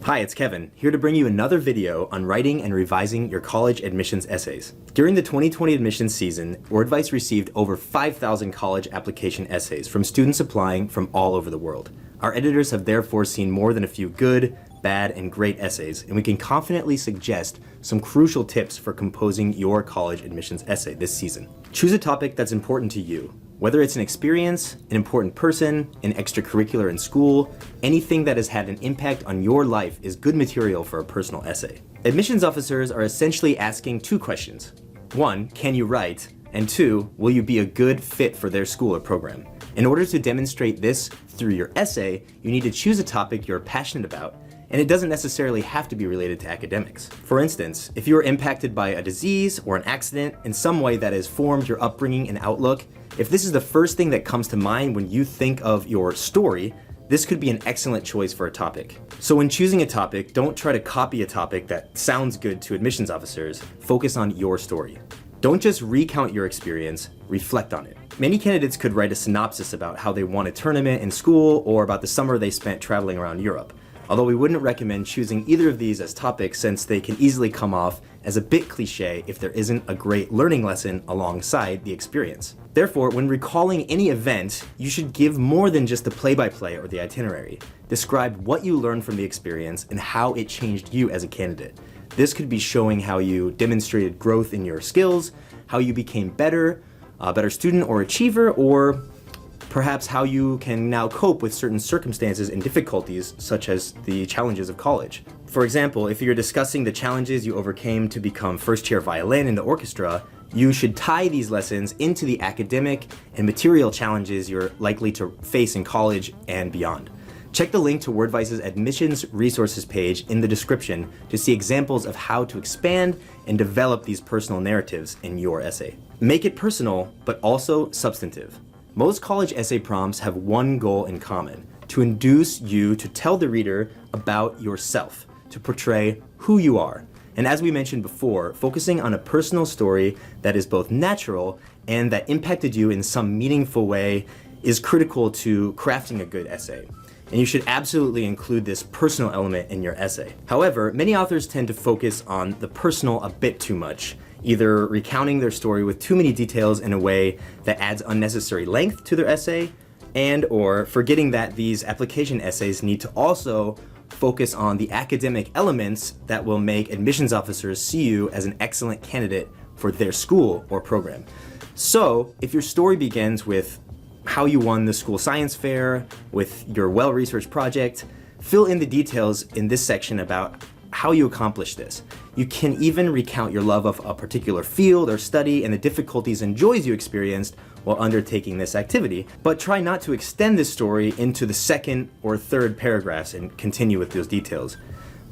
Hi, it's Kevin, here to bring you another video on writing and revising your college admissions essays. During the 2020 admissions season, Wordvice received over 5,000 college application essays from students applying from all over the world. Our editors have therefore seen more than a few good, bad, and great essays, and we can confidently suggest some crucial tips for composing your college admissions essay this season. Choose a topic that's important to you. Whether it's an experience, an important person, an extracurricular in school, anything that has had an impact on your life is good material for a personal essay. Admissions officers are essentially asking two questions. One, can you write? And two, will you be a good fit for their school or program? In order to demonstrate this through your essay, you need to choose a topic you're passionate about, and it doesn't necessarily have to be related to academics. For instance, if you were impacted by a disease or an accident in some way that has formed your upbringing and outlook, if this is the first thing that comes to mind when you think of your story, this could be an excellent choice for a topic. So when choosing a topic, don't try to copy a topic that sounds good to admissions officers. Focus on your story. Don't just recount your experience, reflect on it. Many candidates could write a synopsis about how they won a tournament in school or about the summer they spent traveling around Europe. Although we wouldn't recommend choosing either of these as topics since they can easily come off as a bit cliche if there isn't a great learning lesson alongside the experience. Therefore, when recalling any event, you should give more than just the play-by-play or the itinerary. Describe what you learned from the experience and how it changed you as a candidate. This could be showing how you demonstrated growth in your skills, how you became better, a better student or achiever, or perhaps how you can now cope with certain circumstances and difficulties, such as the challenges of college. For example, if you're discussing the challenges you overcame to become first chair violin in the orchestra, you should tie these lessons into the academic and material challenges you're likely to face in college and beyond. Check the link to Wordvice's admissions resources page in the description to see examples of how to expand and develop these personal narratives in your essay. Make it personal, but also substantive. Most college essay prompts have one goal in common: to induce you to tell the reader about yourself, to portray who you are. And as we mentioned before, focusing on a personal story that is both natural and that impacted you in some meaningful way is critical to crafting a good essay. And you should absolutely include this personal element in your essay. However, many authors tend to focus on the personal a bit too much, either recounting their story with too many details in a way that adds unnecessary length to their essay, and or forgetting that these application essays need to also focus on the academic elements that will make admissions officers see you as an excellent candidate for their school or program. So, if your story begins with how you won the school science fair, with your well-researched project, fill in the details in this section about how you accomplished this. You can even recount your love of a particular field or study and the difficulties and joys you experienced while undertaking this activity, but try not to extend this story into the second or third paragraphs and continue with those details.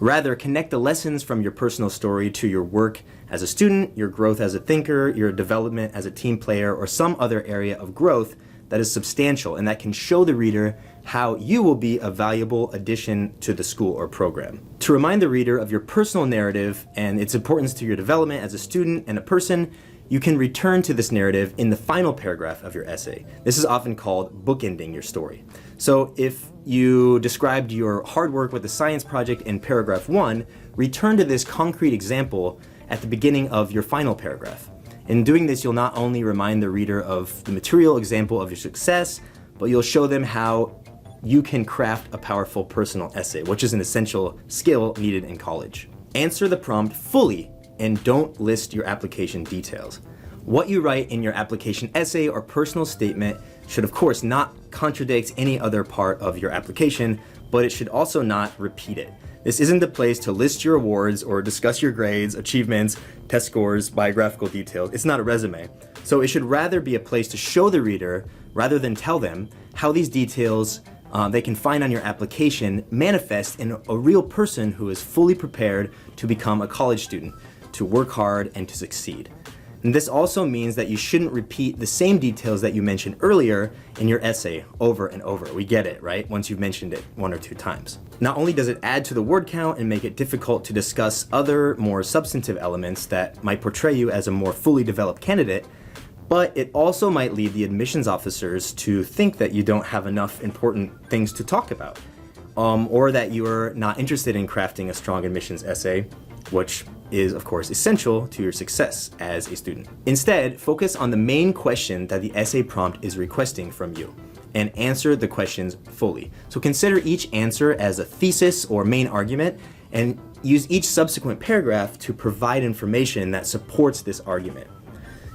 Rather, connect the lessons from your personal story to your work as a student, your growth as a thinker, your development as a team player, or some other area of growth that is substantial and that can show the reader how you will be a valuable addition to the school or program. To remind the reader of your personal narrative and its importance to your development as a student and a person, you can return to this narrative in the final paragraph of your essay. This is often called bookending your story. So if you described your hard work with the science project in paragraph 1, return to this concrete example at the beginning of your final paragraph. In doing this, you'll not only remind the reader of the material example of your success, but you'll show them how you can craft a powerful personal essay, which is an essential skill needed in college. Answer the prompt fully and don't list your application details. What you write in your application essay or personal statement should of course not contradict any other part of your application, but it should also not repeat it. This isn't the place to list your awards or discuss your grades, achievements, test scores, biographical details. It's not a resume. So it should rather be a place to show the reader, rather than tell them, how these details they can find on your application manifest in a real person who is fully prepared to become a college student, to work hard and to succeed. And this also means that you shouldn't repeat the same details that you mentioned earlier in your essay over and over. We get it, right? Once you've mentioned it 1 or 2 times. Not only does it add to the word count and make it difficult to discuss other more substantive elements that might portray you as a more fully developed candidate, but it also might lead the admissions officers to think that you don't have enough important things to talk about. or that you're not interested in crafting a strong admissions essay, which is, of course, essential to your success as a student. Instead, focus on the main question that the essay prompt is requesting from you and answer the questions fully. So consider each answer as a thesis or main argument and use each subsequent paragraph to provide information that supports this argument.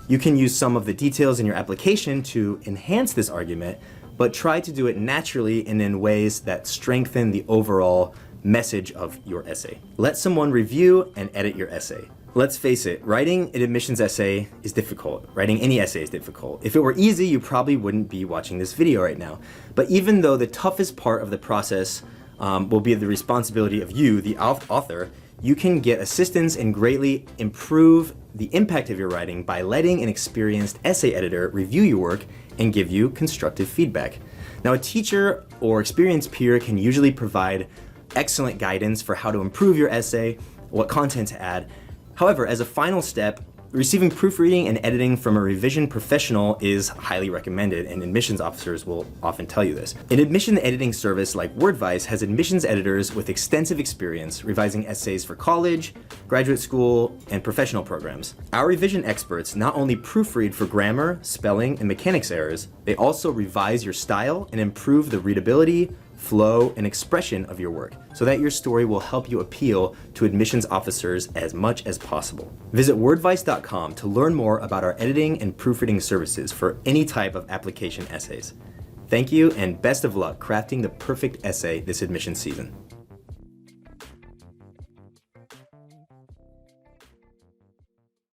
You can use some of the details in your application to enhance this argument, but try to do it naturally and in ways that strengthen the overall message of your essay. Let someone review and edit your essay. Let's face it, writing an admissions essay is difficult. Writing any essay is difficult. If it were easy, you probably wouldn't be watching this video right now. But even though the toughest part of the process will be the responsibility of you, the author, you can get assistance and greatly improve the impact of your writing by letting an experienced essay editor review your work and give you constructive feedback. Now, a teacher or experienced peer can usually provide excellent guidance for how to improve your essay, what content to add. However, as a final step, receiving proofreading and editing from a revision professional is highly recommended, and admissions officers will often tell you this. An admission editing service like Wordvice has admissions editors with extensive experience revising essays for college, graduate school, and professional programs. Our revision experts not only proofread for grammar, spelling, and mechanics errors, they also revise your style and improve the readability, flow, and expression of your work so that your story will help you appeal to admissions officers as much as possible. Visit wordvice.com to learn more about our editing and proofreading services for any type of application essays. Thank you and best of luck crafting the perfect essay this admission season.